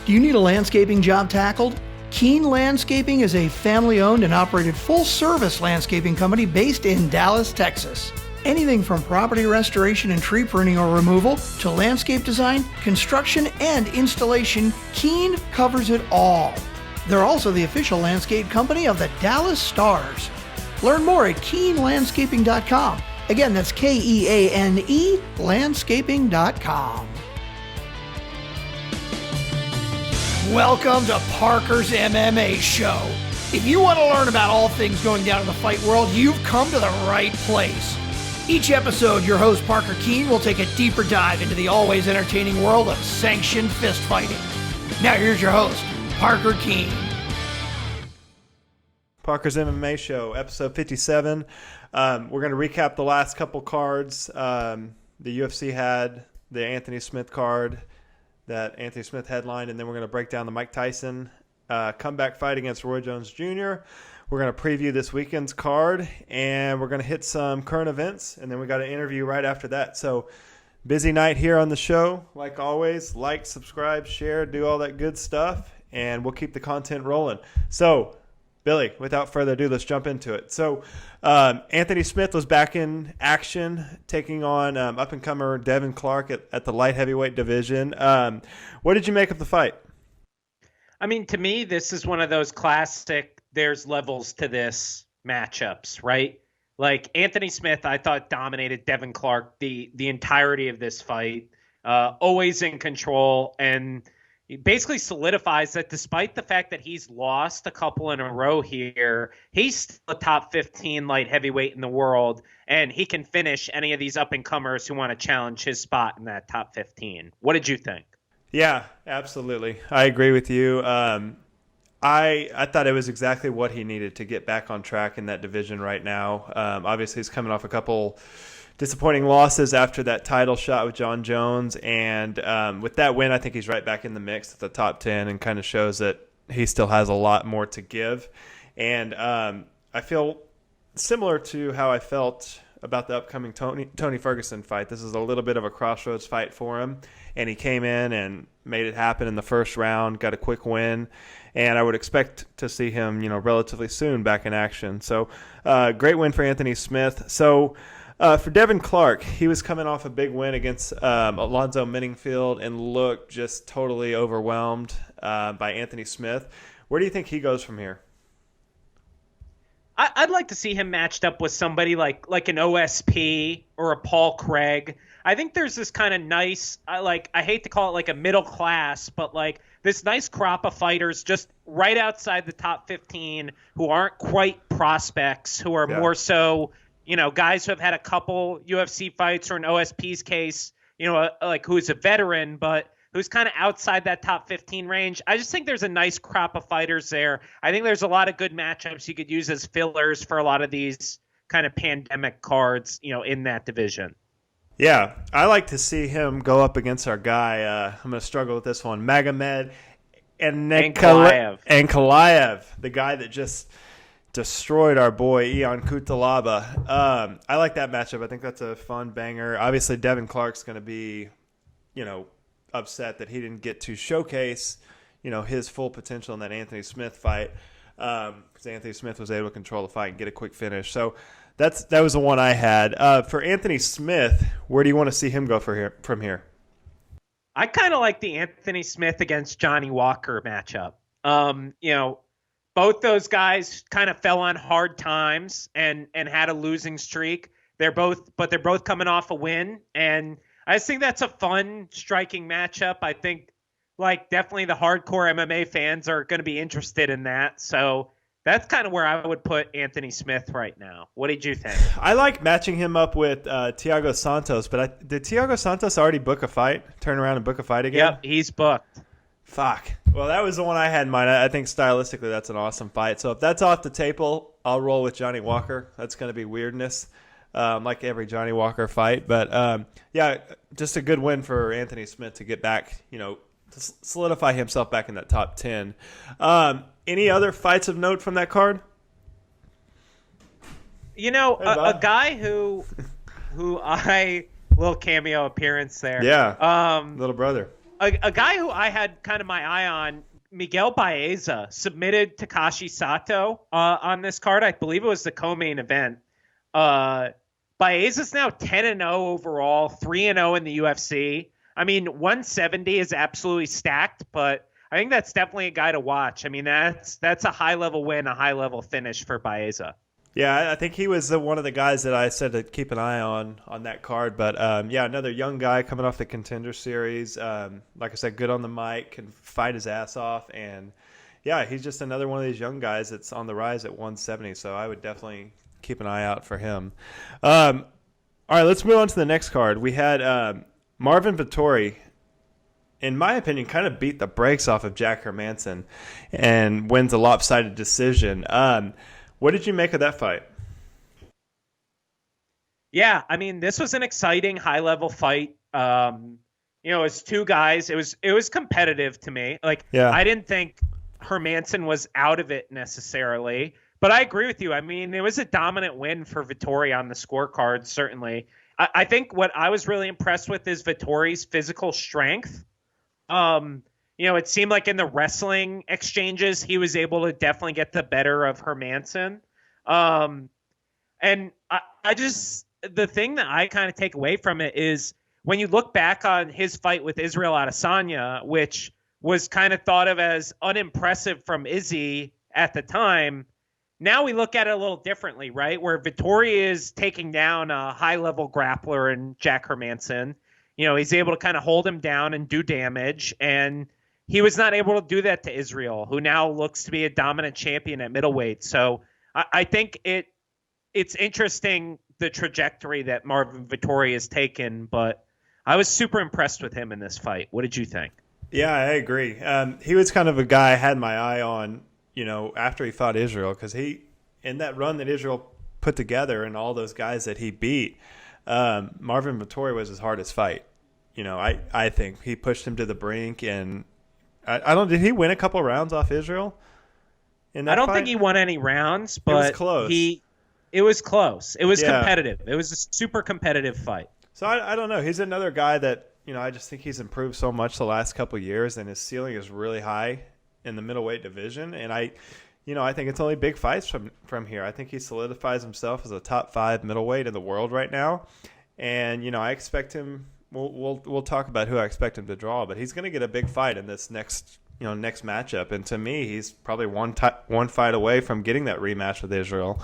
Do you need a landscaping job tackled? Keen Landscaping is a family-owned and operated full-service landscaping company based in Dallas, Texas. Anything from property restoration and tree pruning or removal to landscape design, construction, and installation, Keen covers it all. They're also the official landscape company of the Dallas Stars. Learn more at keenlandscaping.com. Again, that's Keane landscaping.com. Welcome to Parker's MMA Show. If you want to learn about all things going down in the fight world, you've come to the right place. Each episode, your host Parker Keane will take a deeper dive into the always entertaining world of sanctioned fist fighting. Now here's your host, Parker Keane. Parker's MMA Show, episode 57. We're going to recap the last couple cards. The UFC had the Anthony Smith card that Anthony Smith headlined, and then we're going to break down the Mike Tyson comeback fight against Roy Jones Jr. We're going to preview this weekend's card, and we're going to hit some current events, and then we got an interview right after that. So busy night here on the show. Like always, like, subscribe, share, do all that good stuff, and we'll keep the content rolling. So Billy, without further ado, let's jump into it. So Anthony Smith was back in action, taking on up-and-comer Devin Clark at the light heavyweight division. What did you make of the fight? I mean, to me, this is one of those classic there's levels to this matchups, right? Like Anthony Smith, I thought dominated Devin Clark the entirety of this fight, always in control, and it basically solidifies that despite the fact that he's lost a couple in a row here, he's still a top 15 light heavyweight in the world, and he can finish any of these up-and-comers who want to challenge his spot in that top 15. What did you think? Yeah, absolutely. I agree with you. I thought it was exactly what he needed to get back on track in that division right now. Obviously, he's coming off a couple disappointing losses after that title shot with John Jones, and with that win, I think he's right back in the mix at the top 10 and kind of shows that he still has a lot more to give. And I feel similar to how I felt about the upcoming Tony Ferguson fight. This is a little bit of a crossroads fight for him, and he came in and made it happen in the first round, got a quick win, and I would expect to see him, relatively soon back in action. So great win for Anthony Smith. So for Devin Clark, he was coming off a big win against Alonzo Menningfield and looked just totally overwhelmed by Anthony Smith. Where do you think he goes from here? I'd like to see him matched up with somebody like an OSP or a Paul Craig. I think there's this kind of nice, I hate to call it like a middle class, but like this nice crop of fighters just right outside the top 15 who aren't quite prospects, who are more so, guys who have had a couple UFC fights, or in OSP's case, like who's a veteran, but who's kind of outside that top 15 range. I just think there's a nice crop of fighters there. I think there's a lot of good matchups you could use as fillers for a lot of these kind of pandemic cards, in that division. Yeah, I like to see him go up against our guy. I'm going to struggle with this one. Magomed and Kalaev, the guy that just destroyed our boy Ion Cutelaba. I like that matchup. I think that's a fun banger. Obviously, Devin Clark's going to be, upset that he didn't get to showcase, his full potential in that Anthony Smith fight, because Anthony Smith was able to control the fight and get a quick finish. So that was the one I had. For Anthony Smith, where do you want to see him go from here? I kind of like the Anthony Smith against Johnny Walker matchup. Both those guys kind of fell on hard times and had a losing streak. They're both coming off a win, and I just think that's a fun, striking matchup. I think, definitely the hardcore MMA fans are going to be interested in that. So that's kind of where I would put Anthony Smith right now. What did you think? I like matching him up with Thiago Santos, but did Thiago Santos already book a fight? Turn around and book a fight again? Yep, he's booked. Fuck. Well, that was the one I had in mind. I think stylistically that's an awesome fight. So if that's off the table, I'll roll with Johnny Walker. That's going to be weirdness. Like every Johnny Walker fight. But, just a good win for Anthony Smith to get back, to solidify himself back in that top 10. Any other fights of note from that card? A guy who little cameo appearance there. Yeah, little brother. a guy who I had kind of my eye on, Miguel Baeza, submitted Takashi Sato on this card. I believe it was the co-main event. Baeza's now 10-0 overall, 3-0 in the UFC. I mean, 170 is absolutely stacked, but I think that's definitely a guy to watch. I mean, that's a high-level win, a high-level finish for Baeza. Yeah, I think he was one of the guys that I said to keep an eye on that card. But, yeah, another young guy coming off the Contender Series. Like I said, good on the mic, can fight his ass off. And, yeah, he's just another one of these young guys that's on the rise at 170. So I would definitely keep an eye out for him. All right, let's move on to the next card. We had Marvin Vettori, in my opinion, kind of beat the brakes off of Jack Hermansson and wins a lopsided decision. What did you make of that fight? Yeah, I mean, this was an exciting high-level fight. It's two guys. It was competitive to me. Like, yeah. I didn't think Hermansson was out of it necessarily, but I agree with you. I mean, it was a dominant win for Vettori on the scorecard, certainly. I think what I was really impressed with is Vettori's physical strength. It seemed like in the wrestling exchanges, he was able to definitely get the better of Hermansson. And I just, the thing that I kind of take away from it is when you look back on his fight with Israel Adesanya, which was kind of thought of as unimpressive from Izzy at the time, now we look at it a little differently, right? Where Vettori is taking down a high-level grappler in Jack Hermansson. He's able to kind of hold him down and do damage, and he was not able to do that to Israel, who now looks to be a dominant champion at middleweight. So I think it's interesting the trajectory that Marvin Vettori has taken, but I was super impressed with him in this fight. What did you think? Yeah, I agree. He was kind of a guy I had my eye on, after he fought Israel, because in that run that Israel put together and all those guys that he beat, Marvin Vettori was his hardest fight. I think he pushed him to the brink, and did he win a couple rounds off Israel in that I don't fight? think he won any rounds, but it was close. It was close. It was competitive. It was a super competitive fight. So I don't know. He's another guy that, I just think he's improved so much the last couple of years, and his ceiling is really high in the middleweight division. And I think it's only big fights from here. I think he solidifies himself as a top 5 middleweight in the world right now. And, I expect him, we'll talk about who I expect him to draw, but he's going to get a big fight in this next matchup. And to me, he's probably one fight away from getting that rematch with Israel.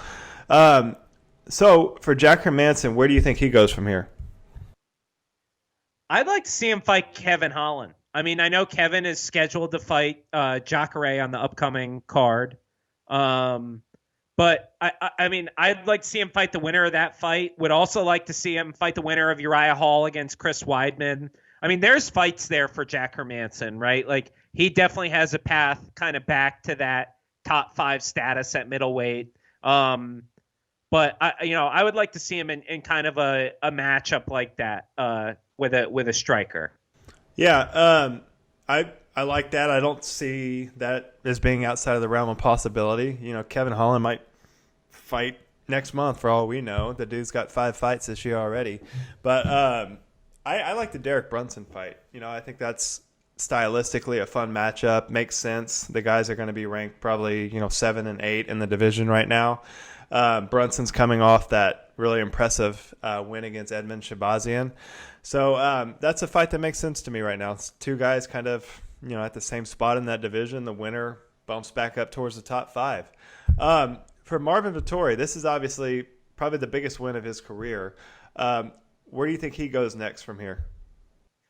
So for Jack Hermansson, where do you think he goes from here? I'd like to see him fight Kevin Holland. I mean, I know Kevin is scheduled to fight Jacare on the upcoming card. But I mean, I'd like to see him fight the winner of that fight. Would also like to see him fight the winner of Uriah Hall against Chris Weidman. I mean, there's fights there for Jack Hermansson, right? Like, he definitely has a path kind of back to that top 5 status at middleweight. But I would like to see him in kind of a matchup like that with a striker. Yeah, I like that. I don't see that as being outside of the realm of possibility. Kevin Holland might fight next month for all we know. The dude's got 5 fights this year already. But I like the Derek Brunson fight. I think that's stylistically a fun matchup. Makes sense. The guys are going to be ranked probably 7 and 8 in the division right now. Brunson's coming off that really impressive win against Edmund Shabazian. So that's a fight that makes sense to me right now. It's 2 guys kind of at the same spot in that division. The winner bumps back up towards the top 5. For Marvin Vettori, this is obviously probably the biggest win of his career. Where do you think he goes next from here?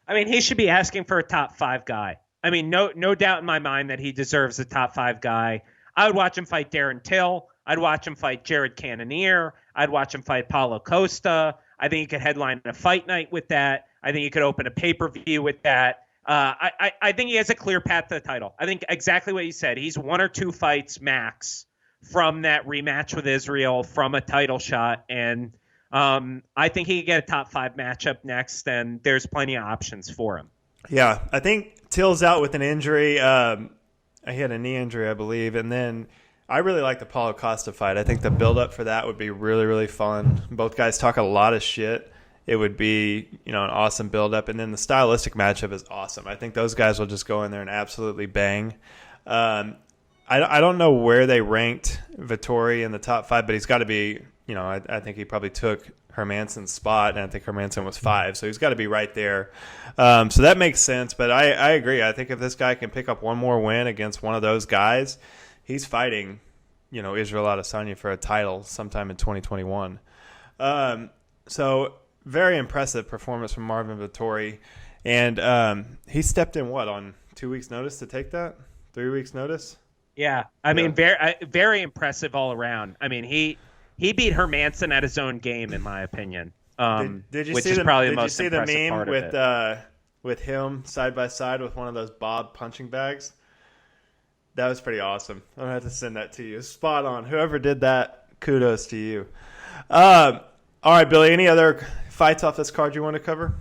I mean, he should be asking for a top 5 guy. I mean, no doubt in my mind that he deserves a top 5 guy. I would watch him fight Darren Till. I'd watch him fight Jared Cannonier. I'd watch him fight Paulo Costa. I think he could headline a fight night with that. I think he could open a pay-per-view with that. I think he has a clear path to the title. I think exactly what you said. He's 1 or 2 fights max from that rematch with Israel, from a title shot. And I think he could get a top 5 matchup next, and there's plenty of options for him. Yeah, I think Till's out with an injury. He had a knee injury, I believe. And then I really like the Paulo Costa fight. I think the build-up for that would be really, really fun. Both guys talk a lot of shit, it would be, an awesome build-up. And then the stylistic matchup is awesome. I think those guys will just go in there and absolutely bang. I don't know where they ranked Vettori in the top 5, but he's got to be, I think he probably took Hermansson's spot, and I think Hermansson was 5, so he's got to be right there. So that makes sense, but I agree. I think if this guy can pick up one more win against one of those guys, he's fighting, Israel Adesanya for a title sometime in 2021. So very impressive performance from Marvin Vettori, and he stepped in, on 2 weeks' notice to take that? 3 weeks' notice? Yeah, I mean, very impressive all around. I mean, he beat Hermansson at his own game, in my opinion. Did you which see is the, probably did the you most see the impressive meme part with of it. With him side by side with one of those Bob punching bags? That was pretty awesome. I'm gonna have to send that to you. Spot on. Whoever did that, kudos to you. All right, Billy. Any other fights off this card you want to cover?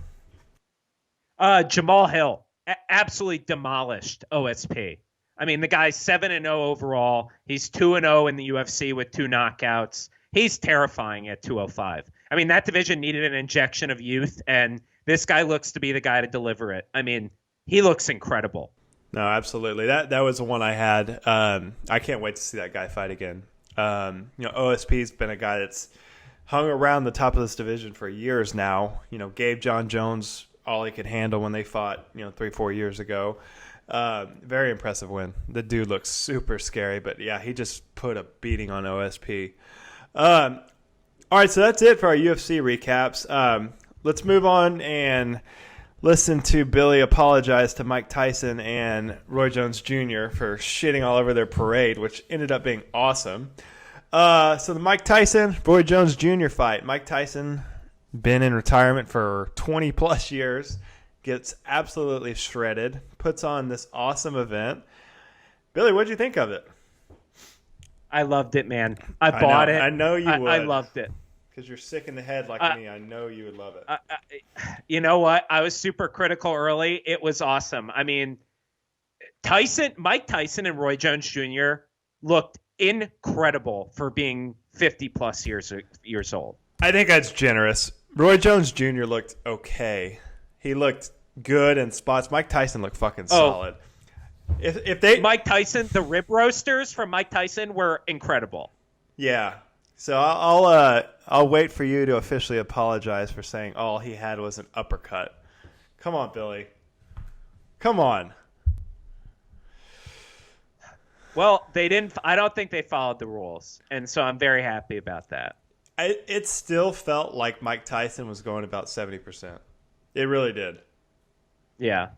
Jamal Hill absolutely demolished OSP. I mean, the guy's 7-0 overall. He's 2-0 in the UFC with 2 knockouts. He's terrifying at 205. I mean, that division needed an injection of youth, and this guy looks to be the guy to deliver it. I mean, he looks incredible. No, absolutely. That was the one I had. I can't wait to see that guy fight again. OSP's been a guy that's hung around the top of this division for years now. Gave John Jones all he could handle when they fought, 3-4 years ago. Very impressive win. The dude looks super scary, but yeah, he just put a beating on OSP. All right, so that's it for our UFC recaps. Let's move on and listen to Billy apologize to Mike Tyson and Roy Jones Jr. for shitting all over their parade, which ended up being awesome. So the Mike Tyson, Roy Jones Jr. fight. Mike Tyson, been in retirement for 20 plus years, gets absolutely shredded, puts on this awesome event. Billy, what'd you think of it? I loved it, man. I bought it. I know you would. I loved it. Because you're sick in the head like me. I know you would love it. You know what? I was super critical early. It was awesome. I mean, Mike Tyson and Roy Jones Jr. looked incredible for being 50-plus years old. I think that's generous. Roy Jones Jr. looked okay. He looked good in spots. Mike Tyson looked fucking solid. If they Mike Tyson, the rib roasters from Mike Tyson were incredible. Yeah. So I'll wait for you to officially apologize for saying all he had was an uppercut. Come on, Billy. Come on. Well, they didn't. I don't think they followed the rules, and so I'm very happy about that. It still felt like Mike Tyson was going about 70%. It really did. Yeah.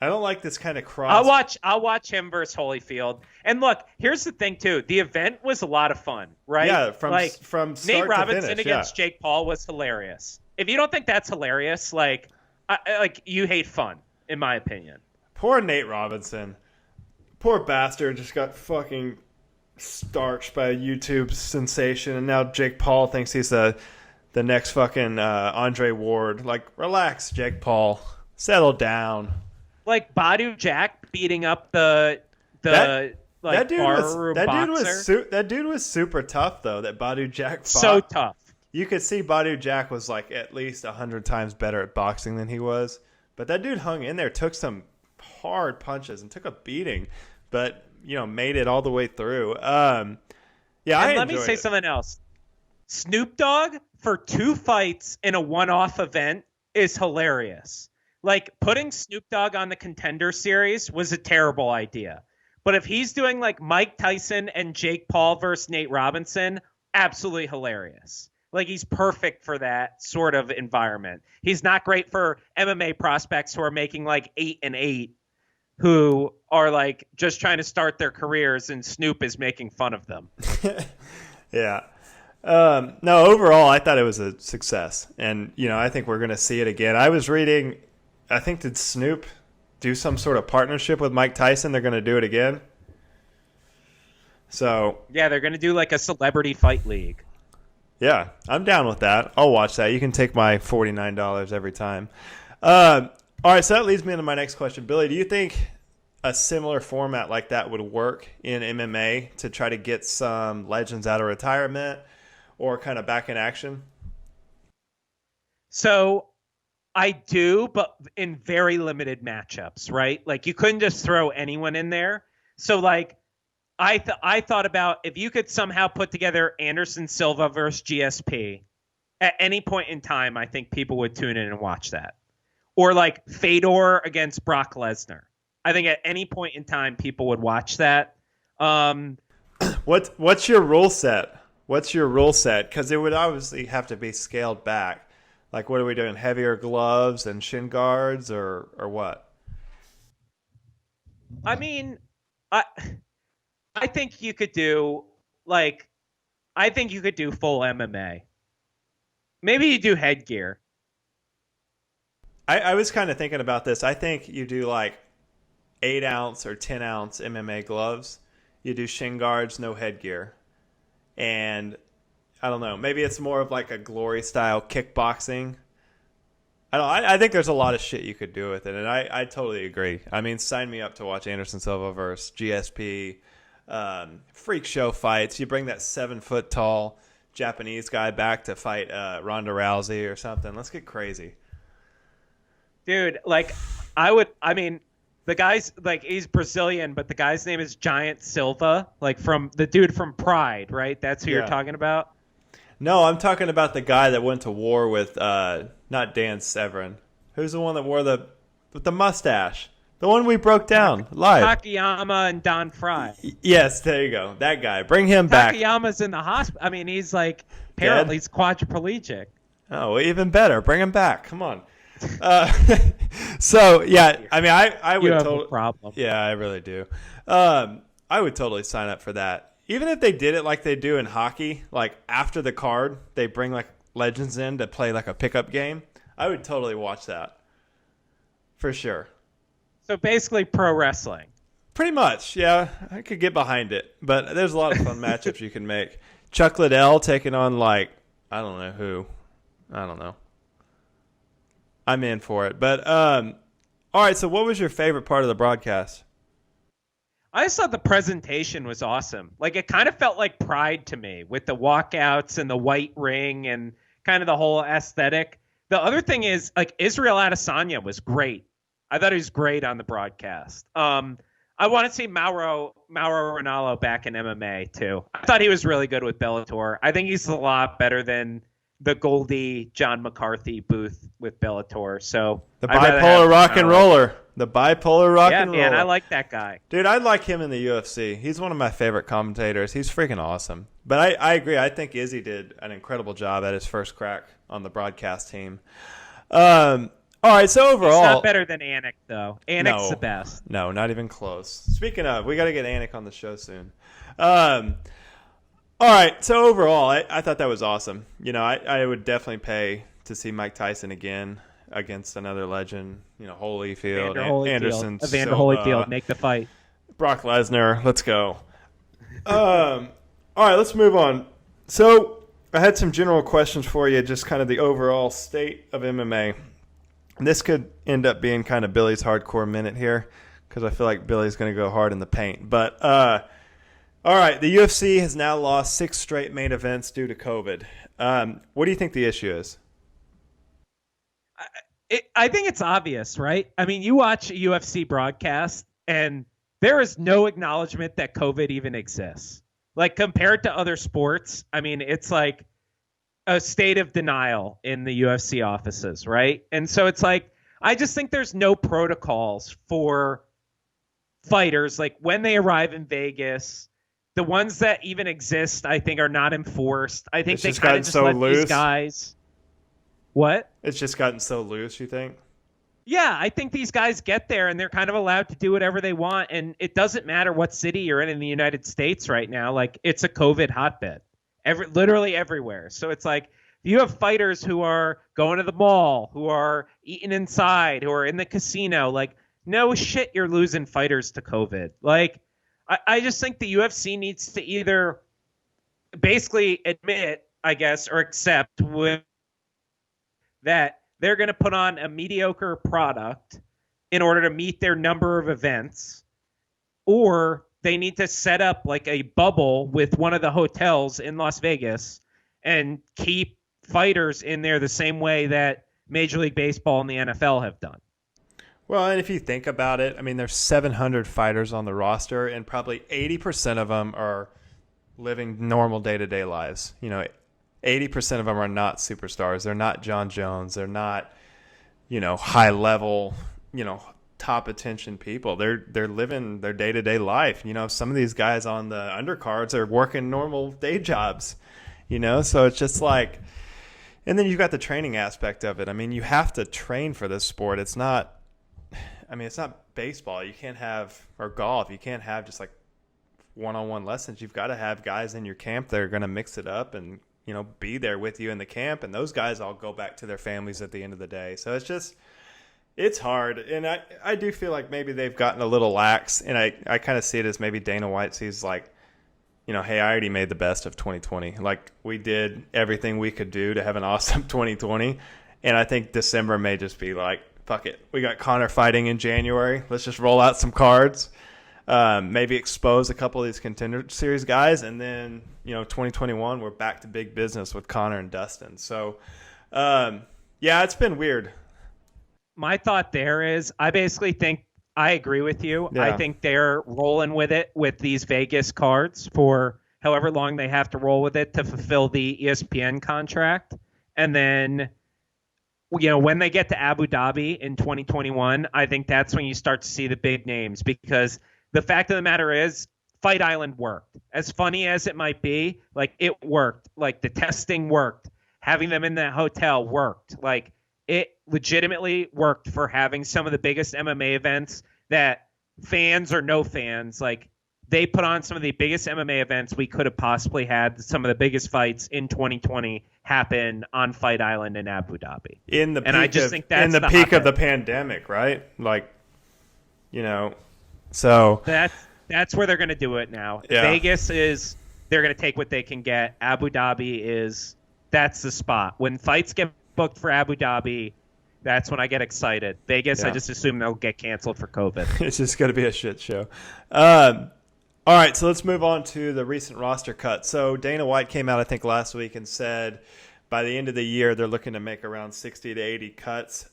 I don't like this kind of cross. I'll watch him versus Holyfield. And look, here's the thing too. The event was a lot of fun, right? Yeah, from start Nate Robinson to finish, against Jake Paul was hilarious. If you don't think that's hilarious, like you hate fun, in my opinion. Poor Nate Robinson. Poor bastard just got fucking starched by a YouTube sensation, and now Jake Paul thinks he's the next fucking Andre Ward. Like, relax, Jake Paul. Settle down. Like Badu Jack beating up the barroom boxer. That dude was super tough though. That Badu Jack fought. So tough. You could see Badu Jack was like at least 100 times better at boxing than he was. But that dude hung in there, took some hard punches and took a beating, but made it all the way through. Let me say something else. Snoop Dogg for 2 fights in a one-off event is hilarious. Like, putting Snoop Dogg on the Contender series was a terrible idea. But if he's doing like Mike Tyson and Jake Paul versus Nate Robinson, absolutely hilarious. Like, he's perfect for that sort of environment. He's not great for MMA prospects who are making like 8-8, who are like just trying to start their careers, and Snoop is making fun of them. Yeah. No, overall, I thought it was a success. And, I think we're going to see it again. I was reading, I think, did Snoop do some sort of partnership with Mike Tyson? They're going to do it again. So yeah, they're going to do like a celebrity fight league. Yeah, I'm down with that. I'll watch that. You can take my $49 every time. All right, so that leads me into my next question. Billy, do you think a similar format like that would work in MMA to try to get some legends out of retirement or kind of back in action? So I do, but in very limited matchups, right? Like you couldn't just throw anyone in there. So like I thought about if you could somehow put together Anderson Silva versus GSP at any point in time, I think people would tune in and watch that. Or like Fedor against Brock Lesnar. I think at any point in time, people would watch that. What's your rule set? What's your rule set? Because it would obviously have to be scaled back. Like, what are we doing? Heavier gloves and shin guards, or what? I mean, I think you could do I think you could do full MMA. Maybe you do headgear. I was kind of thinking about this. I think you do like 8-ounce or 10-ounce MMA gloves. You do shin guards, no headgear. And I don't know, maybe it's more of like a glory style kickboxing. I think there's a lot of shit you could do with it, and I totally agree. I mean, sign me up to watch Anderson Silva versus GSP, freak show fights. You bring that 7-foot tall Japanese guy back to fight Ronda Rousey or something. Let's get crazy, dude. Like, the guy's like, he's Brazilian, but the guy's name is Giant Silva, like from the dude from Pride, right? That's who you're talking about. No, I'm talking about the guy that went to war with not Dan Severn. Who's the one that wore with the mustache? The one we broke down live. Takayama and Don Fry. Yes, there you go. That guy. Bring him back. Takayama's in the hospital. I mean, he's like, apparently he's quadriplegic. Oh, well, even better. Bring him back. Come on. So, yeah, I mean, I would you have a problem. Yeah, I really do. I would totally sign up for that. Even if they did it like they do in hockey, like after the card, they bring like legends in to play like a pickup game. I would totally watch that. For sure. So basically pro wrestling. Pretty much, yeah. I could get behind it. But there's a lot of fun matchups you can make. Chuck Liddell taking on like, I don't know who. I don't know. I'm in for it. But, all right, so what was your favorite part of the broadcast? I just thought the presentation was awesome. Like, it kind of felt like Pride to me with the walkouts and the white ring and kind of the whole aesthetic. The other thing is, like, Israel Adesanya was great. I thought he was great on the broadcast. I want to see Mauro Ranallo back in MMA, too. I thought he was really good with Bellator. I think he's a lot better than the Goldie John McCarthy booth with Bellator. So the bipolar rock and roller. The bipolar rock and roller. Yeah, man, I like that guy. Dude, I like him in the UFC. He's one of my favorite commentators. He's freaking awesome. But I agree. I think Izzy did an incredible job at his first crack on the broadcast team. All right, so overall... He's not better than Anik, though. Anik's the best. No, not even close. Speaking of, we got to get Anik on the show soon. All right, so overall, I thought that was awesome. You know, I would definitely pay to see Mike Tyson again against another legend. You know, Holyfield, Anderson Silva, Evander Holyfield, make the fight. Brock Lesnar, let's go. All right, let's move on. So I had some general questions for you, just kind of the overall state of MMA. And this could end up being kind of Billy's hardcore minute here because I feel like Billy's going to go hard in the paint. But all right, the UFC has now lost 6 straight main events due to COVID. What do you think the issue is? I think it's obvious, right? I mean, you watch a UFC broadcast, and there is no acknowledgement that COVID even exists. Like, compared to other sports, I mean, it's like a state of denial in the UFC offices, right? And so it's like, I just think there's no protocols for fighters. Like, when they arrive in Vegas, the ones that even exist, I think, are not enforced. I think they kind of just let these guys... What? It's just gotten so loose, you think? Yeah, I think these guys get there and they're kind of allowed to do whatever they want. And it doesn't matter what city you're in the United States right now. Like, it's a COVID hotbed. Literally everywhere. So it's like, you have fighters who are going to the mall, who are eating inside, who are in the casino. Like, no shit, you're losing fighters to COVID. Like, I just think the UFC needs to either basically admit, I guess, or accept that they're going to put on a mediocre product in order to meet their number of events, or they need to set up like a bubble with one of the hotels in Las Vegas and keep fighters in there the same way that Major League Baseball and the NFL have done. Well, and if you think about it, I mean, there's 700 fighters on the roster, and probably 80% of them are living normal day-to-day lives. 80% of them are not superstars. They're not John Jones. They're not, high-level, top attention people. They're living their day-to-day life. Some of these guys on the undercards are working normal day jobs, so it's just like, and then you've got the training aspect of it. I mean, you have to train for this sport. It's not baseball. You can't have, or golf. You can't have just like one-on-one lessons. You've got to have guys in your camp that are going to mix it up and, be there with you in the camp. And those guys all go back to their families at the end of the day. So it's hard. And I do feel like maybe they've gotten a little lax. And I kind of see it as maybe Dana White sees like, hey, I already made the best of 2020. Like, we did everything we could do to have an awesome 2020. And I think December may just be like, fuck it. We got Conor fighting in January. Let's just roll out some cards. Maybe expose a couple of these contender series guys. And then, 2021, we're back to big business with Conor and Dustin. So, yeah, it's been weird. My thought there is, I basically think I agree with you. Yeah. I think they're rolling with it with these Vegas cards for however long they have to roll with it to fulfill the ESPN contract. And then, when they get to Abu Dhabi in 2021, I think that's when you start to see the big names, because the fact of the matter is Fight Island worked. As funny as it might be, like, it worked. Like, the testing worked. Having them in that hotel worked. Like, it legitimately worked for having some of the biggest MMA events that fans or no fans, like, they put on some of the biggest MMA events we could have possibly had. Some of the biggest fights in 2020 happen on Fight Island in Abu Dhabi. In the peak of the pandemic, right? Like, so that's where they're going to do it now. Yeah. Vegas is, they're going to take what they can get. Abu Dhabi that's the spot. When fights get booked for Abu Dhabi, that's when I get excited. Vegas, Yeah. I just assume they'll get canceled for COVID. It's just going to be a shit show. All right, so let's move on to the recent roster cut. So Dana White came out, I think, last week and said by the end of the year they're looking to make around 60 to 80 cuts.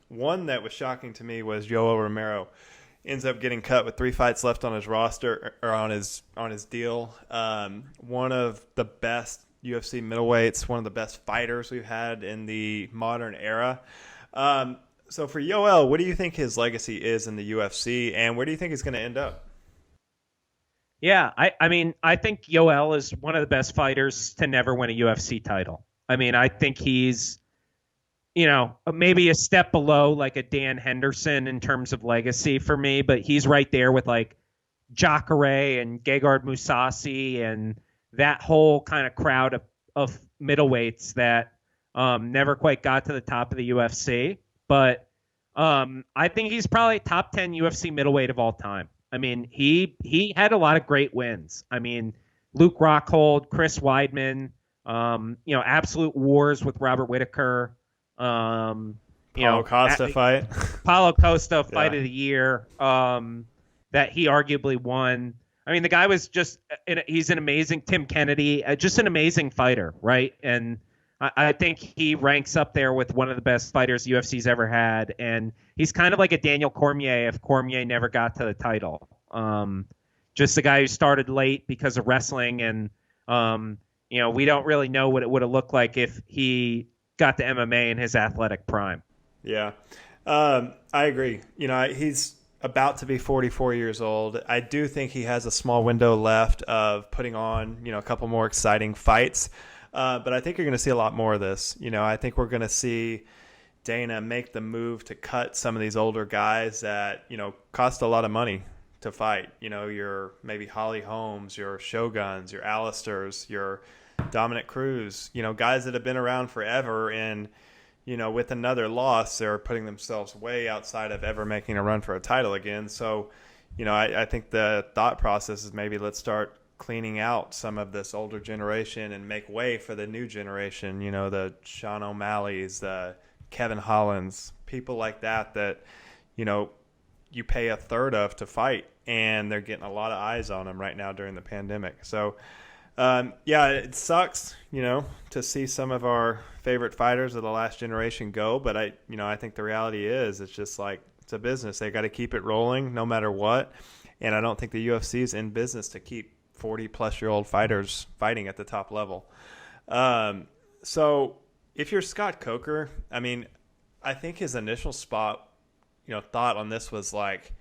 One that was shocking to me was Yoel Romero ends up getting cut with 3 fights left on his roster, or on his deal. One of the best UFC middleweights, one of the best fighters we've had in the modern era. So for Yoel, what do you think his legacy is in the UFC, and where do you think he's going to end up? Yeah, I mean, I think Yoel is one of the best fighters to never win a UFC title. I mean, I think he's, maybe a step below like a Dan Henderson in terms of legacy for me, but he's right there with like Jacare and Gegard Mousasi and that whole kind of crowd of middleweights that never quite got to the top of the UFC. But I think he's probably top 10 UFC middleweight of all time. I mean, he had a lot of great wins. I mean, Luke Rockhold, Chris Weidman, absolute wars with Robert Whittaker. Paulo Costa fight. Paulo Costa fight of the year that he arguably won. I mean, the guy was he's an amazing, Tim Kennedy, just an amazing fighter, right? And I think he ranks up there with one of the best fighters the UFC's ever had. And he's kind of like a Daniel Cormier if Cormier never got to the title. Just a guy who started late because of wrestling. And, we don't really know what it would have looked like if he got to MMA in his athletic prime. Yeah, I agree. He's about to be 44 years old. I do think he has a small window left of putting on, a couple more exciting fights. But I think you're going to see a lot more of this. I think we're going to see Dana make the move to cut some of these older guys that, cost a lot of money to fight. Your maybe Holly Holmes, your Shoguns, your Alistairs, your Dominic Cruz, guys that have been around forever and, with another loss, they're putting themselves way outside of ever making a run for a title again. So, I think the thought process is maybe let's start cleaning out some of this older generation and make way for the new generation, the Sean O'Malley's, the Kevin Hollands, people like that, you pay a third of to fight, and they're getting a lot of eyes on them right now during the pandemic. So Yeah, it sucks, to see some of our favorite fighters of the last generation go. But I think the reality is it's just like it's a business. They got to keep it rolling no matter what. And I don't think the UFC is in business to keep 40-plus-year-old fighters fighting at the top level. So if you're Scott Coker, I think his initial thought on this was like,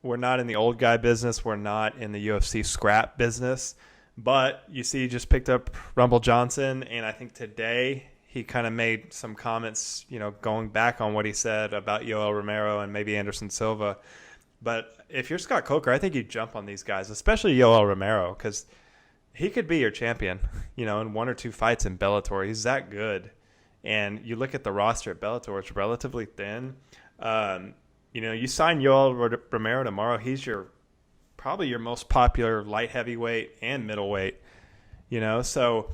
we're not in the old guy business. We're not in the UFC scrap business. But you see, he just picked up Rumble Johnson, and I think today he kind of made some comments, going back on what he said about Yoel Romero and maybe Anderson Silva. But if you're Scott Coker, I think you jump on these guys, especially Yoel Romero, because he could be your champion, in 1 or 2 fights in Bellator. He's that good. And you look at the roster at Bellator, it's relatively thin. You sign Yoel Romero tomorrow, he's probably your most popular light heavyweight and middleweight, So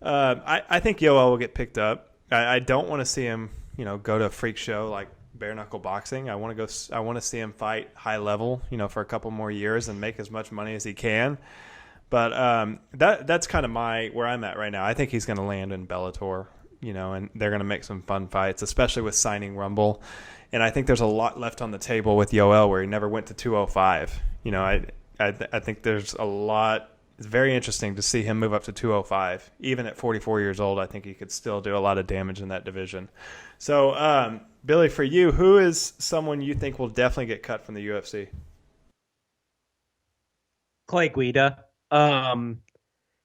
I think Yoel will get picked up. I don't want to see him, go to a freak show like bare knuckle boxing. I want to see him fight high level, for a couple more years and make as much money as he can. But that's kind of where I'm at right now. I think he's going to land in Bellator, and they're going to make some fun fights, especially with signing Rumble. And I think there's a lot left on the table with Yoel where he never went to 205. I think there's a lot. It's very interesting to see him move up to 205. Even at 44 years old, I think he could still do a lot of damage in that division. So, Billy, for you, who is someone you think will definitely get cut from the UFC? Clay Guida.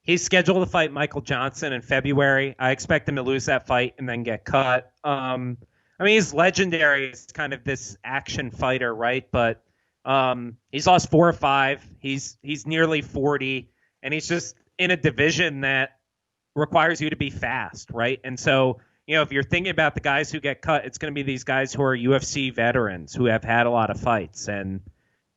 He's scheduled to fight Michael Johnson in February. I expect him to lose that fight and then get cut. He's legendary as kind of this action fighter, right? But he's lost 4 or 5. He's nearly 40, and he's just in a division that requires you to be fast, right? And so, if you're thinking about the guys who get cut, it's going to be these guys who are UFC veterans who have had a lot of fights. And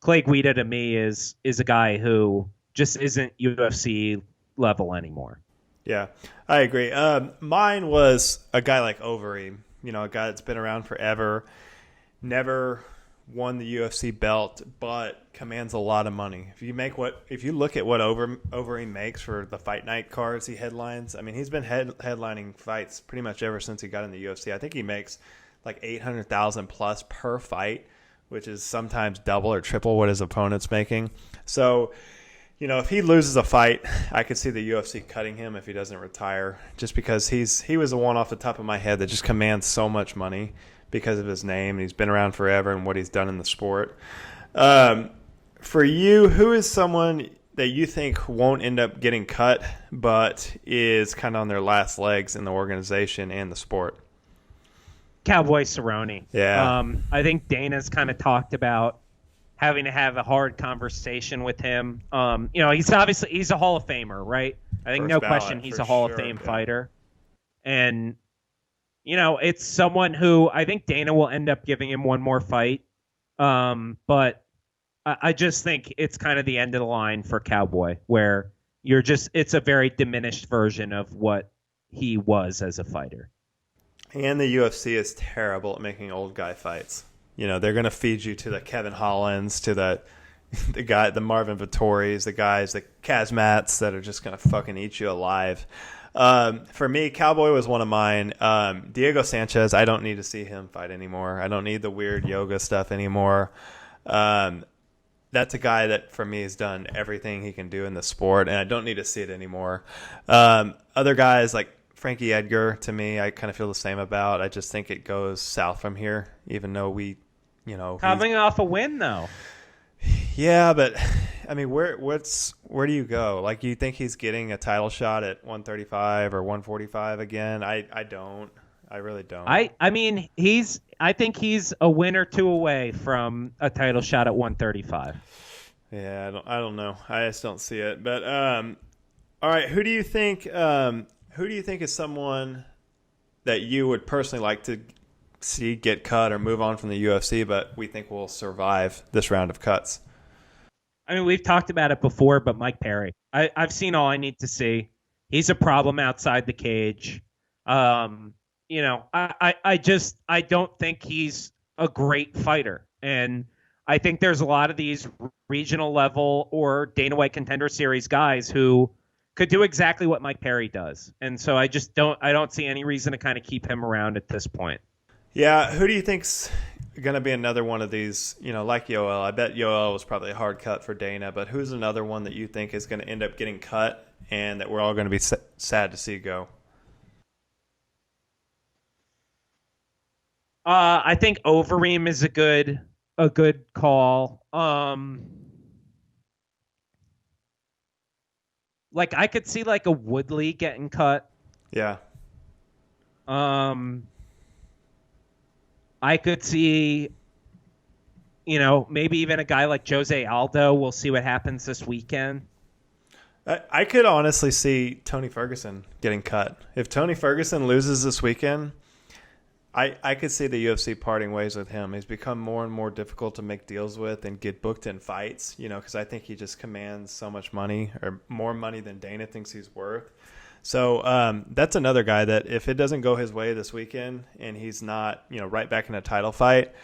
Clay Guida to me is a guy who just isn't UFC level anymore. Yeah, I agree. Mine was a guy like Overeem, a guy that's been around forever, never won the UFC belt, but commands a lot of money. If you look at what Overeem makes for the fight night cards he headlines, he's been headlining fights pretty much ever since he got in the UFC. I think he makes like $800,000 plus per fight, which is sometimes double or triple what his opponent's making. So, if he loses a fight, I could see the UFC cutting him if he doesn't retire, just because he was the one off the top of my head that just commands so much money because of his name. He's been around forever and what he's done in the sport. For you, who is someone that you think won't end up getting cut but is kind of on their last legs in the organization and the sport? Cowboy Cerrone. Yeah. I think Dana's kind of talked about having to have a hard conversation with him. He's a Hall of Famer, right? I think no question he's a Hall of Fame fighter. And, it's someone who I think Dana will end up giving him one more fight. But I just think it's kind of the end of the line for Cowboy, where it's a very diminished version of what he was as a fighter. And the UFC is terrible at making old guy fights. They're going to feed you to the Kevin Hollands, to the Marvin Vettoris, the guys, the Kazmats that are just going to fucking eat you alive. For me, Cowboy was one of mine. Diego Sanchez, I don't need to see him fight anymore. I don't need the weird yoga stuff anymore. That's a guy that, for me, has done everything he can do in the sport, and I don't need to see it anymore. Other guys like Frankie Edgar, to me, I kind of feel the same about. I just think it goes south from here, even though coming off a win, though. Yeah, but where do you go? Like, you think he's getting a title shot at 135 or 145 again? I don't. I really don't. I think he's a win or two away from a title shot at 135. Yeah, I don't know. I just don't see it. But all right, who do you think is someone that you would personally like to see get cut or move on from the UFC, but we think will survive this round of cuts? We've talked about it before, but Mike Perry. I've seen all I need to see. He's a problem outside the cage. I don't think he's a great fighter. And I think there's a lot of these regional level or Dana White Contender Series guys who could do exactly what Mike Perry does. And so I don't see any reason to kind of keep him around at this point. Yeah, who do you think's going to be another one of these, like Yoel? I bet Yoel was probably a hard cut for Dana, but who's another one that you think is going to end up getting cut and that we're all going to be sad to see go? I think Overeem is a good call. Like I could see like a Woodley getting cut. Yeah. I could see, maybe even a guy like Jose Aldo. We'll see what happens this weekend. I could honestly see Tony Ferguson getting cut. If Tony Ferguson loses this weekend, I could see the UFC parting ways with him. He's become more and more difficult to make deals with and get booked in fights, because I think he just commands so much money, or more money than Dana thinks he's worth. So that's another guy that if it doesn't go his way this weekend and he's not, right back in a title fight,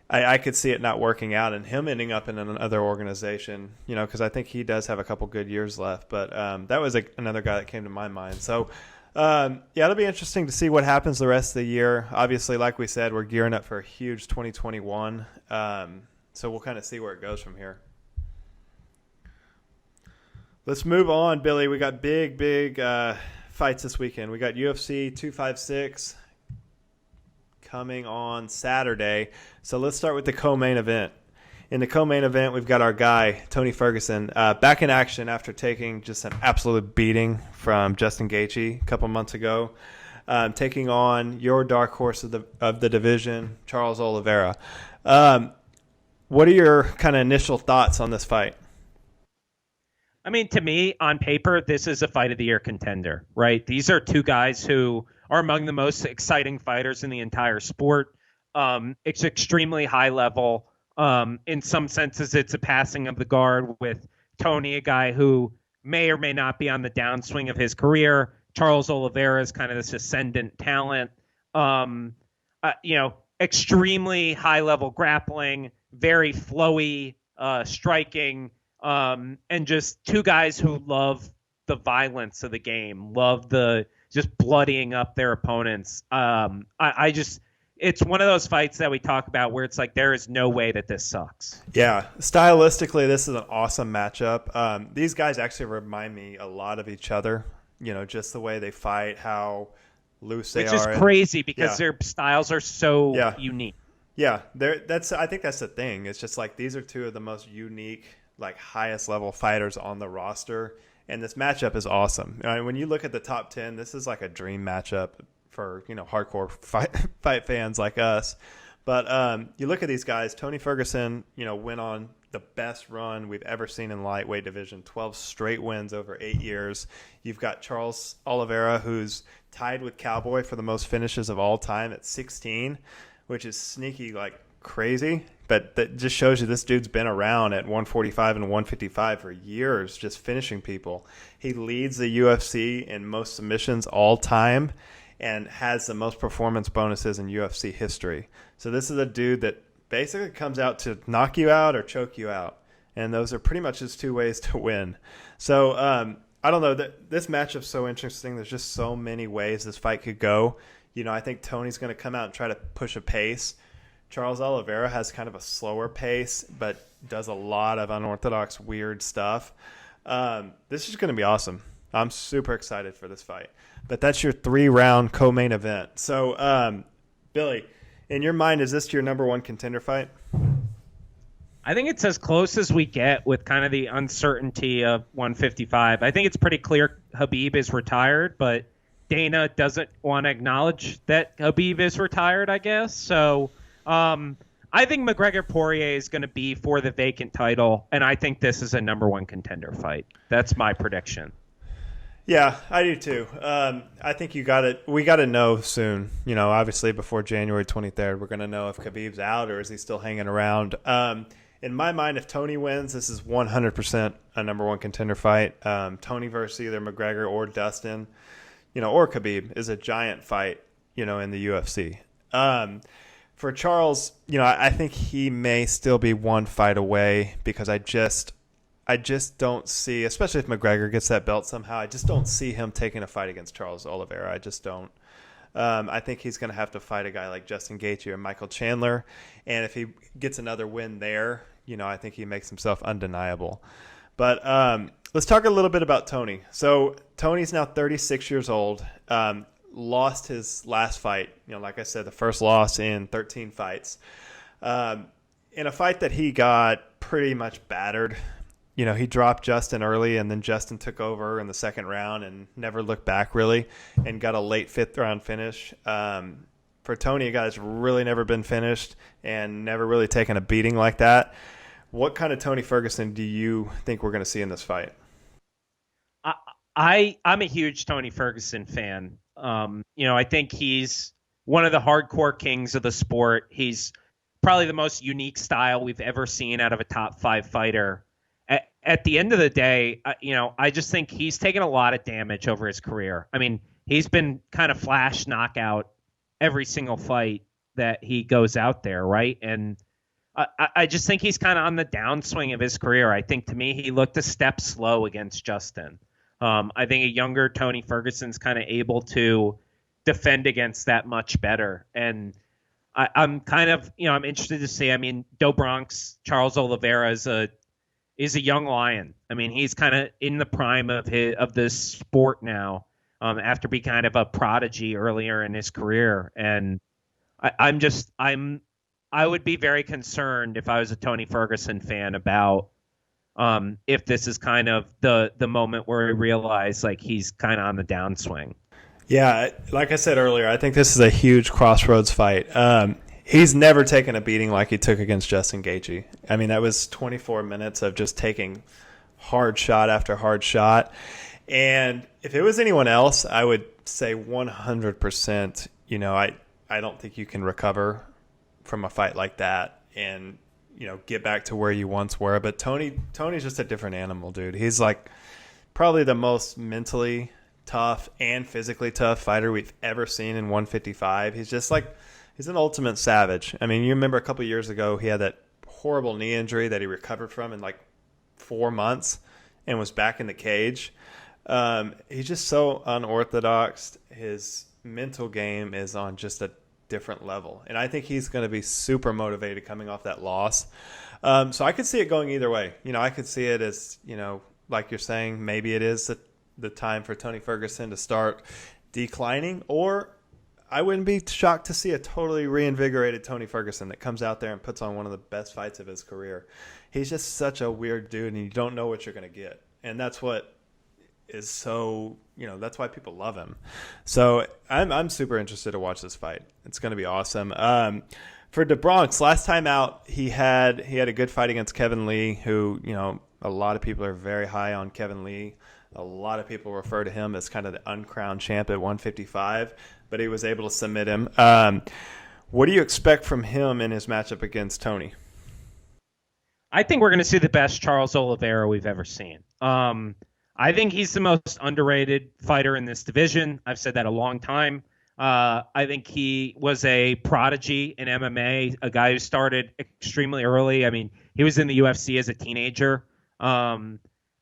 I could see it not working out and him ending up in another organization, because I think he does have a couple good years left. But that was another guy that came to my mind. So, it'll be interesting to see what happens the rest of the year. Obviously, like we said, we're gearing up for a huge 2021. So we'll kind of see where it goes from here. Let's move on, Billy. We got big fights this weekend. We got UFC 256 coming on Saturday. So let's start with the co-main event. In the co-main event, we've got our guy, Tony Ferguson, back in action after taking just an absolute beating from Justin Gaethje a couple months ago, taking on your dark horse of the division, Charles Oliveira. What are your kind of initial thoughts on this fight? I mean, to me, on paper, this is a fight of the year contender, right? These are two guys who are among the most exciting fighters in the entire sport. It's extremely high level. In some senses, it's a passing of the guard with Tony, a guy who may or may not be on the downswing of his career. Charles Oliveira is kind of this ascendant talent. Extremely high level grappling, very flowy striking. And just two guys who love the violence of the game, love the just bloodying up their opponents. It's one of those fights that we talk about where it's like, there is no way that this sucks. Yeah. Stylistically, this is an awesome matchup. These guys actually remind me a lot of each other, just the way they fight, how loose they are. Which is crazy because their styles are so unique. Yeah. I think that's the thing. It's just like, these are two of the most unique, like highest level fighters on the roster, and this matchup is awesome. When you look at the top 10, this is like a dream matchup for hardcore fight fans like us. But you look at these guys. Tony Ferguson, went on the best run we've ever seen in the lightweight division, 12 straight wins over 8 years. You've got Charles Oliveira, who's tied with Cowboy for the most finishes of all time at 16, which is sneaky like crazy. But that just shows you this dude's been around at 145 and 155 for years, just finishing people. He leads the UFC in most submissions all time and has the most performance bonuses in UFC history. So this is a dude that basically comes out to knock you out or choke you out. And those are pretty much his two ways to win. So I don't know. This matchup's so interesting. There's just so many ways this fight could go. I think Tony's going to come out and try to push a pace. Charles Oliveira has kind of a slower pace, but does a lot of unorthodox, weird stuff. This is going to be awesome. I'm super excited for this fight. But that's your 3-round co-main event. So, Billy, in your mind, is this your number one contender fight? I think it's as close as we get with kind of the uncertainty of 155. I think it's pretty clear Khabib is retired, but Dana doesn't want to acknowledge that Khabib is retired, I guess. So I think McGregor-Poirier is going to be for the vacant title, and I think this is a number one contender fight. That's my prediction. Yeah, I do too. I think we got to know soon. Obviously before January 23rd, we're going to know if Khabib's out or is he still hanging around. In my mind, if Tony wins, this is 100% a number one contender fight. Tony versus either McGregor or Dustin, or Khabib is a giant fight, in the UFC. For Charles, I think he may still be one fight away because I just don't see, especially if McGregor gets that belt somehow, I just don't see him taking a fight against Charles Oliveira. I just don't. I think he's going to have to fight a guy like Justin Gaethje or Michael Chandler. And if he gets another win there, I think he makes himself undeniable. But let's talk a little bit about Tony. So Tony's now 36 years old, lost his last fight. Like I said, the first loss in 13 fights. In a fight that he got pretty much battered. He dropped Justin early, and then Justin took over in the second round and never looked back, really, and got a late fifth-round finish. For Tony, a guy that's really never been finished and never really taken a beating like that. What kind of Tony Ferguson do you think we're going to see in this fight? I'm a huge Tony Ferguson fan. I think he's one of the hardcore kings of the sport. He's probably the most unique style we've ever seen out of a top 5 fighter. At the end of the day, I just think he's taken a lot of damage over his career. I mean, he's been kind of flash knockout every single fight that he goes out there, right? And I just think he's kind of on the downswing of his career. I think, to me, he looked a step slow against Justin. I think a younger Tony Ferguson's kind of able to defend against that much better. And I'm kind of, I'm interested to see. I mean, Do Bronx, Charles Oliveira is a young lion. I mean, he's kind of in the prime of this sport now, after being kind of a prodigy earlier in his career. And I would be very concerned if I was a Tony Ferguson fan about if this is kind of the moment where he realized like he's kind of on the downswing. Yeah, like I said earlier, I think this is a huge crossroads fight. He's never taken a beating like he took against Justin Gaethje. I mean, that was 24 minutes of just taking hard shot after hard shot. And if it was anyone else, I would say 100%, I don't think you can recover from a fight like that and, get back to where you once were. But Tony's just a different animal, dude. He's like probably the most mentally tough and physically tough fighter we've ever seen in 155. He's just like, he's an ultimate savage. I mean, you remember a couple years ago, he had that horrible knee injury that he recovered from in like 4 months and was back in the cage. He's just so unorthodox. His mental game is on just a different level. And I think he's going to be super motivated coming off that loss. So I could see it going either way. I could see it as, like you're saying, maybe it is the time for Tony Ferguson to start declining, or I wouldn't be shocked to see a totally reinvigorated Tony Ferguson that comes out there and puts on one of the best fights of his career. He's just such a weird dude, and you don't know what you're going to get. And that's what is so, that's why people love him. So I'm super interested to watch this fight. It's going to be awesome. For Do Bronx, last time out, he had a good fight against Kevin Lee, who, a lot of people are very high on Kevin Lee. A lot of people refer to him as kind of the uncrowned champ at 155, but he was able to submit him. What do you expect from him in his matchup against Tony? I think we're going to see the best Charles Oliveira we've ever seen. I think he's the most underrated fighter in this division. I've said that a long time. I think he was a prodigy in MMA, a guy who started extremely early. I mean, he was in the UFC as a teenager.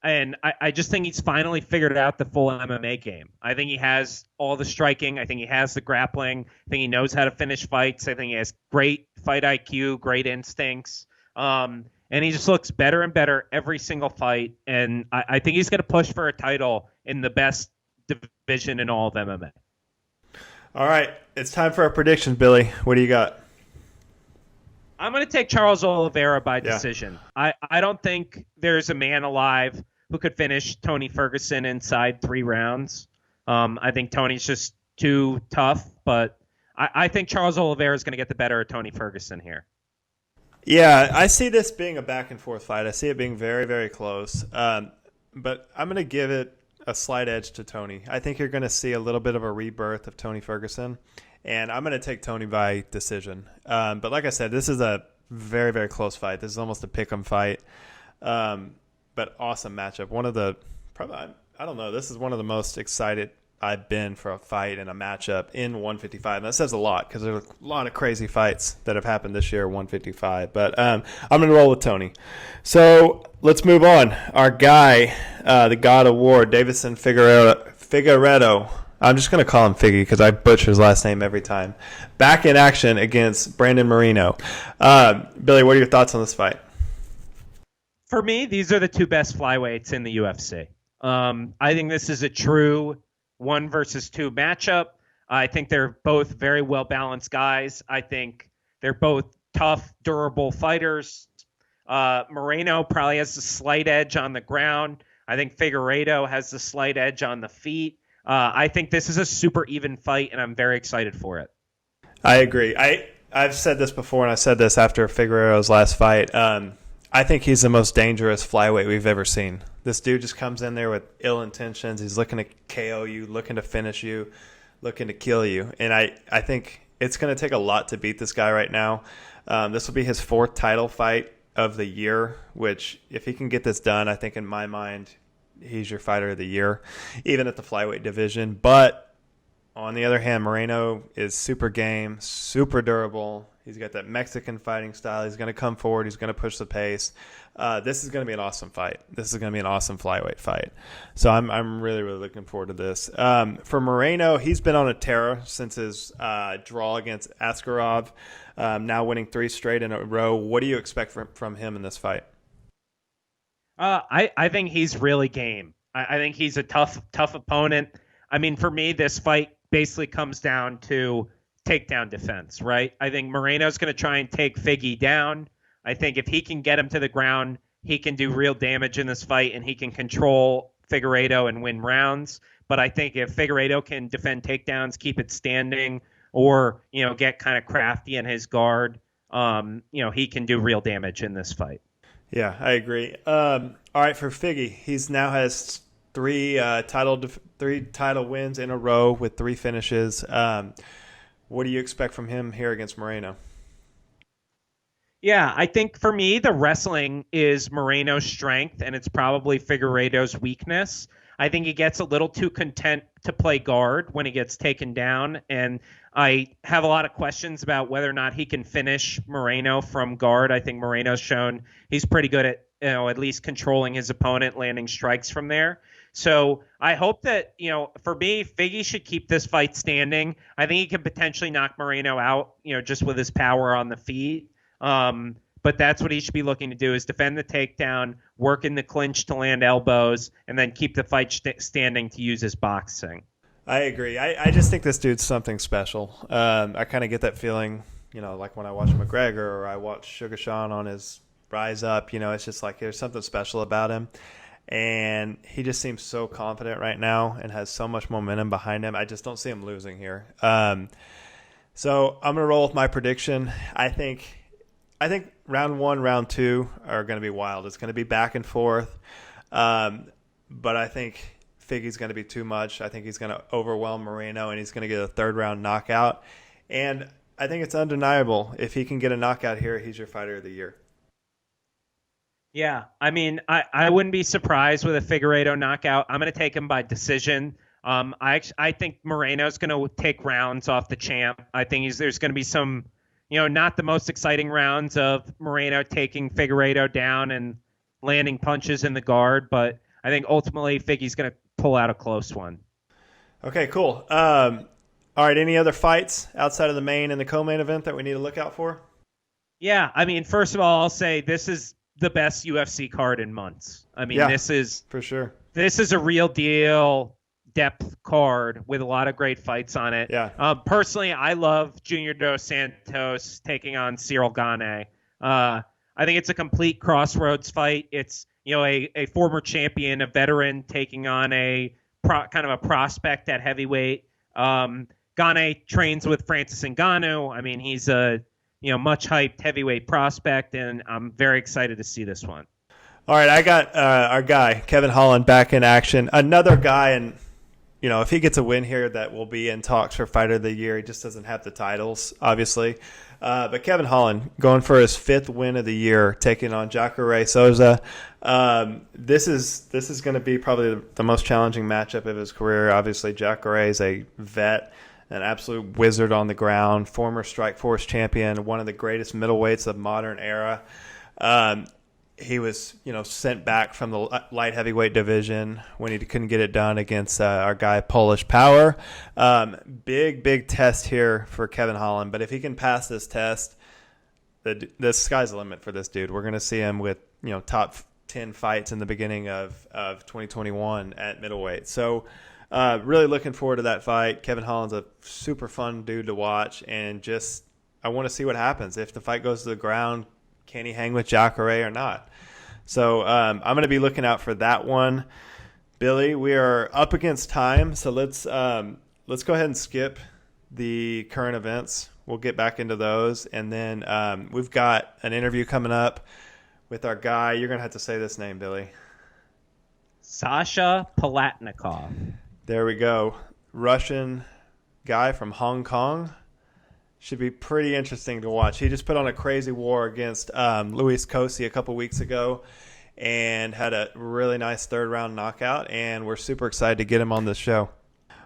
And I just think he's finally figured out the full MMA game. I think he has all the striking. I think he has the grappling. I think he knows how to finish fights. I think he has great fight IQ, great instincts. And he just looks better and better every single fight. And I think he's going to push for a title in the best division in all of MMA. All right. It's time for our predictions, Billy. What do you got? I'm going to take Charles Oliveira by decision. I don't think there's a man alive who could finish Tony Ferguson inside 3 rounds. I think Tony's just too tough, but I think Charles Oliveira is going to get the better of Tony Ferguson here. Yeah, I see this being a back-and-forth fight. I see it being very, very close. But I'm going to give it a slight edge to Tony. I think you're going to see a little bit of a rebirth of Tony Ferguson, and I'm going to take Tony by decision. But like I said, this is a very, very close fight. This is almost a pick-em fight, but awesome matchup. One of the probably, I don't know, this is one of the most excited I've been for a fight and a matchup in 155. And that says a lot because there's a lot of crazy fights that have happened this year at 155. But I'm going to roll with Tony. So let's move on. Our guy, the God of War, Davison Figueiredo. I'm just going to call him Figgy because I butcher his last name every time. Back in action against Brandon Moreno. Billy, what are your thoughts on this fight? For me, these are the two best flyweights in the UFC. I think this is a true 1 versus 2 matchup. I think they're both very well-balanced guys. I think they're both tough, durable fighters. Moreno probably has a slight edge on the ground. I think Figueiredo has the slight edge on the feet. I think this is a super even fight, and I'm very excited for it. I agree. I've said this before, and I said this after Figueiredo's last fight. I think he's the most dangerous flyweight we've ever seen. This dude just comes in there with ill intentions. He's looking to KO you, looking to finish you, looking to kill you. And I think it's going to take a lot to beat this guy right now. This will be his 4th title fight of the year, which if he can get this done, I think in my mind, he's your fighter of the year, even at the flyweight division. But on the other hand, Moreno is super game, super durable. He's got that Mexican fighting style. He's going to come forward. He's going to push the pace. This is going to be an awesome fight. This is going to be an awesome flyweight fight. So I'm really, really looking forward to this. For Moreno, he's been on a tear since his draw against Askarov, now winning 3 straight in a row. What do you expect from him in this fight? I think he's really game. I think he's a tough opponent. I mean, for me, this fight basically comes down to takedown defense, right? I think Moreno's going to try and take Figgy down. I think if he can get him to the ground, he can do real damage in this fight, and he can control Figueiredo and win rounds. But I think if Figueiredo can defend takedowns, keep it standing, or get kind of crafty in his guard, he can do real damage in this fight. Yeah, I agree. All right, for Figgy, he's now has 3 title wins in a row with 3 finishes. What do you expect from him here against Moreno? Yeah, I think for me, the wrestling is Moreno's strength, and it's probably Figueiredo's weakness. I think he gets a little too content to play guard when he gets taken down, and I have a lot of questions about whether or not he can finish Moreno from guard. I think Moreno's shown he's pretty good at at least controlling his opponent, landing strikes from there. So I hope that, for me, Figgy should keep this fight standing. I think he could potentially knock Moreno out, just with his power on the feet. But that's what he should be looking to do, is defend the takedown, work in the clinch to land elbows, and then keep the fight standing to use his boxing. I agree. I just think this dude's something special. I kind of get that feeling, like when I watch McGregor or I watch Sugar Sean on his rise up, it's just like there's something special about him. And he just seems so confident right now and has so much momentum behind him. I just don't see him losing here. So I'm going to roll with my prediction. I think round 1, round 2 are going to be wild. It's going to be back and forth. But I think Figgy's going to be too much. I think he's going to overwhelm Moreno, and he's going to get a 3rd-round knockout. And I think it's undeniable. If he can get a knockout here, he's your fighter of the year. Yeah, I mean, I wouldn't be surprised with a Figueiredo knockout. I'm going to take him by decision. I think Moreno's going to take rounds off the champ. I think there's going to be some, not the most exciting rounds of Moreno taking Figueiredo down and landing punches in the guard, but I think ultimately Figgy's going to pull out a close one. Okay, cool. All right, any other fights outside of the main and the co-main event that we need to look out for? Yeah, I mean, first of all, I'll say this is the best UFC card in months. I mean, this is for sure. This is a real deal depth card with a lot of great fights on it. Yeah. Personally, I love Junior Dos Santos taking on Cyril Gane. I think it's a complete crossroads fight. It's a former champion, a veteran taking on kind of a prospect at heavyweight. Gane trains with Francis Ngannou. I mean, he's a much hyped heavyweight prospect, and I'm very excited to see this one. All right, I got our guy, Kevin Holland, back in action. Another guy, and if he gets a win here, that will be in talks for Fighter of the Year. He just doesn't have the titles, obviously. But Kevin Holland going for his 5th win of the year, taking on Jacare Souza. This is going to be probably the most challenging matchup of his career. Obviously, Jacare is a vet, an absolute wizard on the ground, former Strikeforce champion, one of the greatest middleweights of modern era. he was, sent back from the light heavyweight division when he couldn't get it done against our guy Polish Power. Big test here for Kevin Holland. But if he can pass this test, the sky's the limit for this dude. We're going to see him with, top 10 fights in the beginning of 2021 at middleweight. So really looking forward to that fight. Kevin Holland's a super fun dude to watch, and just I want to see what happens. If the fight goes to the ground, can he hang with Jacare or not? So I'm going to be looking out for that one. Billy, we are up against time, so let's go ahead and skip the current events. We'll get back into those, and then we've got an interview coming up with our guy. You're going to have to say this name, Billy. Sasha Palatnikov. There we go. Russian guy from Hong Kong. Should be pretty interesting to watch. He just put on a crazy war against Luis Cosi a couple weeks ago and had a really nice third-round knockout, and we're super excited to get him on this show.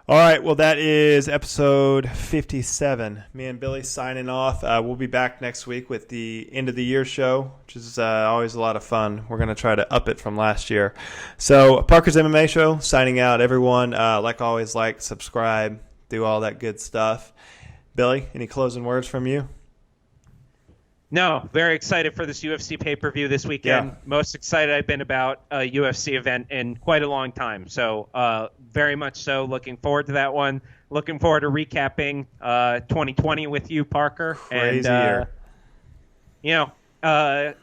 All right, well, that is episode 57. Me and Billy signing off. We'll be back next week with the end-of-the-year show, which is always a lot of fun. We're going to try to up it from last year. So Parker's MMA Show, signing out. Everyone, like always, subscribe, do all that good stuff. Billy, any closing words from you? No, very excited for this UFC pay-per-view this weekend. Yeah. Most excited I've been about a UFC event in quite a long time. So very much so looking forward to that one. Looking forward to recapping 2020 with you, Parker. Crazy year.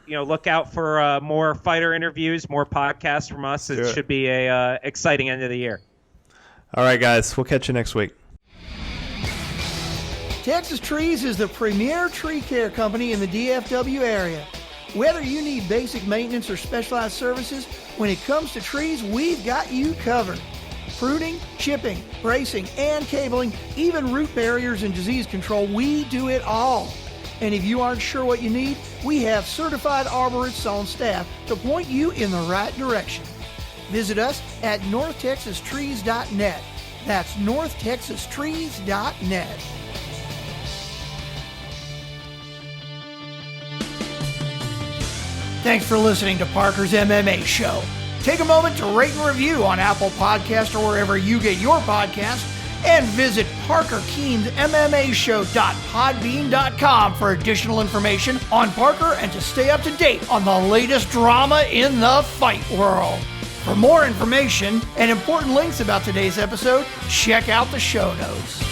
Look out for more fighter interviews, more podcasts from us. It should be a exciting end of the year. All right, guys. We'll catch you next week. Texas Trees is the premier tree care company in the DFW area. Whether you need basic maintenance or specialized services, when it comes to trees, we've got you covered. Pruning, chipping, bracing, and cabling, even root barriers and disease control, we do it all. And if you aren't sure what you need, we have certified arborists on staff to point you in the right direction. Visit us at northtexastrees.net. That's northtexastrees.net. Thanks for listening to Parker's MMA Show. Take a moment to rate and review on Apple Podcasts or wherever you get your podcasts, and visit parkerkeensmmashow.podbean.com for additional information on Parker and to stay up to date on the latest drama in the fight world. For more information and important links about today's episode, check out the show notes.